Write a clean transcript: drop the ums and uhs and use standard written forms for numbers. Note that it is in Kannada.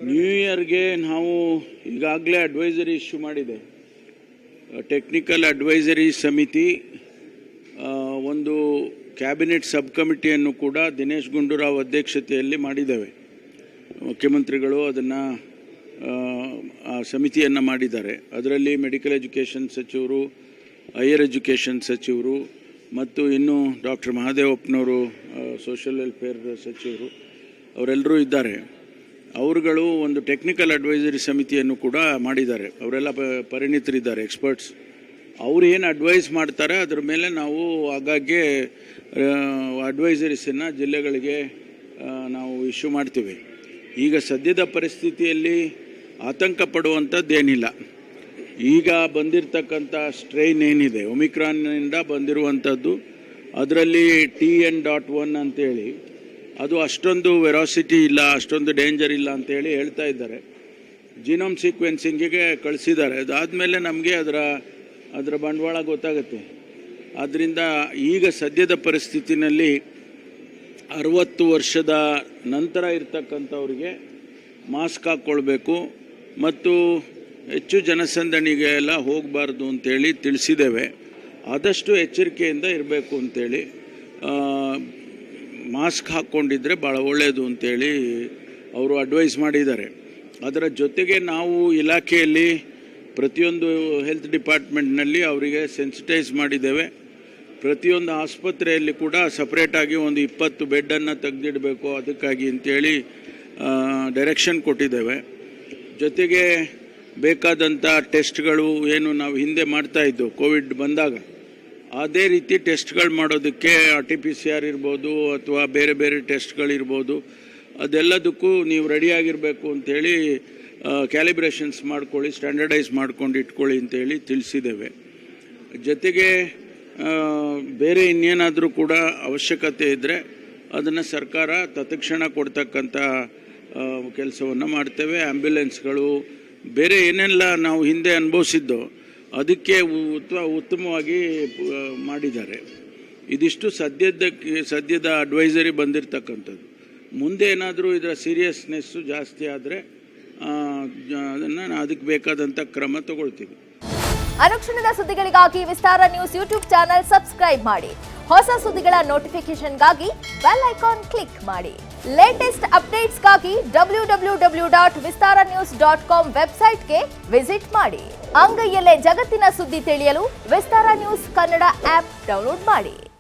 ನ್ಯೂ ಇಯರ್ಗೆ ನಾವು ಈಗಾಗಲೇ ಅಡ್ವೈಸರಿ ಇಶ್ಯೂ ಮಾಡಿದೆ. ಟೆಕ್ನಿಕಲ್ ಅಡ್ವೈಸರಿ ಸಮಿತಿ ಒಂದು ಕ್ಯಾಬಿನೆಟ್ ಸಬ್ ಕಮಿಟಿಯನ್ನು ಕೂಡ ದಿನೇಶ್ ಗುಂಡೂರಾವ್ ಅಧ್ಯಕ್ಷತೆಯಲ್ಲಿ ಮಾಡಿದ್ದೇವೆ. ಮುಖ್ಯಮಂತ್ರಿಗಳು ಅದನ್ನು ಆ ಸಮಿತಿಯನ್ನು ಮಾಡಿದ್ದಾರೆ. ಅದರಲ್ಲಿ ಮೆಡಿಕಲ್ ಎಜುಕೇಷನ್ ಸಚಿವರು, ಹೈಯರ್ ಎಜುಕೇಷನ್ ಸಚಿವರು ಮತ್ತು ಇನ್ನು ಡಾಕ್ಟರ್ ಮಹದೇವಪ್ಪನವರು ಸೋಷಿಯಲ್ ವೆಲ್ಫೇರ್ ಸಚಿವರು ಅವರೆಲ್ಲರೂ ಇದ್ದಾರೆ. ಅವರುಗಳು ಒಂದು ಟೆಕ್ನಿಕಲ್ ಅಡ್ವೈಸರಿ ಸಮಿತಿಯನ್ನು ಕೂಡ ಮಾಡಿದ್ದಾರೆ. ಅವರೆಲ್ಲ ಪರಿಣಿತರಿದ್ದಾರೆ, ಎಕ್ಸ್ಪರ್ಟ್ಸ್. ಅವರು ಏನು ಅಡ್ವೈಸ್ ಮಾಡ್ತಾರೆ ಅದರ ಮೇಲೆ ನಾವು ಆಗಾಗ್ಗೆ ಅಡ್ವೈಸರೀಸನ್ನು ಜಿಲ್ಲೆಗಳಿಗೆ ನಾವು ಇಶ್ಯೂ ಮಾಡ್ತೀವಿ. ಈಗ ಸದ್ಯದ ಪರಿಸ್ಥಿತಿಯಲ್ಲಿ ಆತಂಕ ಪಡುವಂಥದ್ದೇನಿಲ್ಲ. ಈಗ ಬಂದಿರತಕ್ಕಂಥ ಸ್ಟ್ರೈನ್ ಏನಿದೆ ಒಮಿಕ್ರಾನ್ನಿಂದ ಬಂದಿರುವಂಥದ್ದು, ಅದರಲ್ಲಿ TN.1 ಅಂತೇಳಿ ಅದು ಅಷ್ಟೊಂದು ವೆರಾಸಿಟಿ ಇಲ್ಲ, ಅಷ್ಟೊಂದು ಡೇಂಜರ್ ಇಲ್ಲ ಅಂತೇಳಿ ಹೇಳ್ತಾ ಇದ್ದಾರೆ. ಜೀನೋಮ್ ಸೀಕ್ವೆನ್ಸಿಂಗಿಗೆ ಕಳಿಸಿದ್ದಾರೆ. ಅದಾದಮೇಲೆ ನಮಗೆ ಅದರ ಬಂಡವಾಳ ಗೊತ್ತಾಗುತ್ತೆ. ಆದ್ದರಿಂದ ಈಗ ಸದ್ಯದ ಪರಿಸ್ಥಿತಿನಲ್ಲಿ 60 ವರ್ಷದ ನಂತರ ಇರ್ತಕ್ಕಂಥವ್ರಿಗೆ ಮಾಸ್ಕ್ ಹಾಕ್ಕೊಳ್ಬೇಕು ಮತ್ತು ಹೆಚ್ಚು ಜನಸಂದಣಿಗೆ ಎಲ್ಲ ಹೋಗಬಾರ್ದು ಅಂತೇಳಿ ತಿಳಿಸಿದ್ದೇವೆ. ಆದಷ್ಟು ಎಚ್ಚರಿಕೆಯಿಂದ ಇರಬೇಕು ಅಂತೇಳಿ, ಮಾಸ್ಕ್ ಹಾಕ್ಕೊಂಡಿದ್ರೆ ಭಾಳ ಒಳ್ಳೆಯದು ಅಂತೇಳಿ ಅವರು ಅಡ್ವೈಸ್ ಮಾಡಿದ್ದಾರೆ. ಅದರ ಜೊತೆಗೆ ನಾವು ಇಲಾಖೆಯಲ್ಲಿ ಪ್ರತಿಯೊಂದು ಹೆಲ್ತ್ ಡಿಪಾರ್ಟ್ಮೆಂಟ್ನಲ್ಲಿ ಅವರಿಗೆ ಸೆನ್ಸಿಟೈಸ್ ಮಾಡಿದ್ದೇವೆ. ಪ್ರತಿಯೊಂದು ಆಸ್ಪತ್ರೆಯಲ್ಲಿ ಕೂಡ ಸಪ್ರೇಟಾಗಿ ಒಂದು 20 ಬೆಡ್ಡನ್ನು ತೆಗೆದಿಡಬೇಕು ಅದಕ್ಕಾಗಿ ಅಂತೇಳಿ ಡೈರೆಕ್ಷನ್ ಕೊಟ್ಟಿದ್ದೇವೆ. ಜೊತೆಗೆ ಬೇಕಾದಂಥ ಟೆಸ್ಟ್ಗಳು ಏನು ನಾವು ಹಿಂದೆ ಮಾಡ್ತಾಯಿದ್ದು ಕೋವಿಡ್ ಬಂದಾಗ, ಅದೇ ರೀತಿ ಟೆಸ್ಟ್ಗಳು ಮಾಡೋದಕ್ಕೆ RT-PCR ಇರ್ಬೋದು ಅಥವಾ ಬೇರೆ ಬೇರೆ ಟೆಸ್ಟ್ಗಳಿರ್ಬೋದು, ಅದೆಲ್ಲದಕ್ಕೂ ನೀವು ರೆಡಿಯಾಗಿರಬೇಕು ಅಂಥೇಳಿ ಕ್ಯಾಲಿಬ್ರೇಷನ್ಸ್ ಮಾಡ್ಕೊಳ್ಳಿ, ಸ್ಟ್ಯಾಂಡರ್ಡೈಸ್ ಮಾಡ್ಕೊಂಡು ಇಟ್ಕೊಳ್ಳಿ ಅಂತೇಳಿ ತಿಳಿಸಿದ್ದೇವೆ. ಜೊತೆಗೆ ಬೇರೆ ಇನ್ನೇನಾದರೂ ಕೂಡ ಅವಶ್ಯಕತೆ ಇದ್ದರೆ ಅದನ್ನು ಸರ್ಕಾರ ತತ್ಕ್ಷಣ ಕೊಡ್ತಕ್ಕಂಥ ಕೆಲಸವನ್ನು ಮಾಡ್ತೇವೆ. ಆ್ಯಂಬ್ಯುಲೆನ್ಸ್ಗಳು ಬೇರೆ ಏನೆಲ್ಲ ನಾವು ಹಿಂದೆ ಅನುಭವಿಸಿದ್ದೋ ಅದಕ್ಕೆ ಉತ್ತಮವಾಗಿ ಮಾಡಿದ್ದಾರೆ. ಇದಿಷ್ಟು ಸದ್ಯದ ಅಡ್ವೈಸರಿ ಬಂದಿರತಕ್ಕಂಥದ್ದು. ಮುಂದೆ ಏನಾದರೂ ಇದರ ಸೀರಿಯಸ್ನೆಸ್ಸು ಜಾಸ್ತಿ ಆದರೆ ಅದಕ್ಕೆ ಬೇಕಾದಂಥ ಕ್ರಮ ತಗೊಳ್ತೀವಿ. ಅನುಕ್ಷಣದ ಸುದ್ದಿಗಳಿಗಾಗಿ ವಿಸ್ತಾರ ನ್ಯೂಸ್ ಯೂಟ್ಯೂಬ್ ಚಾನೆಲ್ ಸಬ್ಸ್ಕ್ರೈಬ್ ಮಾಡಿ. ಹೊಸ ಸುದ್ದಿಗಳ ನೋಟಿಫಿಕೇಶನ್ಗಾಗಿ ಬೆಲ್ ಐಕಾನ್ ಕ್ಲಿಕ್ ಮಾಡಿ. ಲೇಟೆಸ್ಟ್ ಅಪ್ಡೇಟ್ಸ್ಗಾಗಿ www.vistaranews.com ವೆಬ್ಸೈಟ್ಗೆ ವಿಸಿಟ್ ಮಾಡಿ. ಅಂಗೈಯಲ್ಲೇ ಜಗತ್ತಿನ ಸುದ್ದಿ ತಿಳಿಯಲು ವಿಸ್ತಾರ ನ್ಯೂಸ್ ಕನ್ನಡ ಆಪ್ ಡೌನ್ಲೋಡ್ ಮಾಡಿ.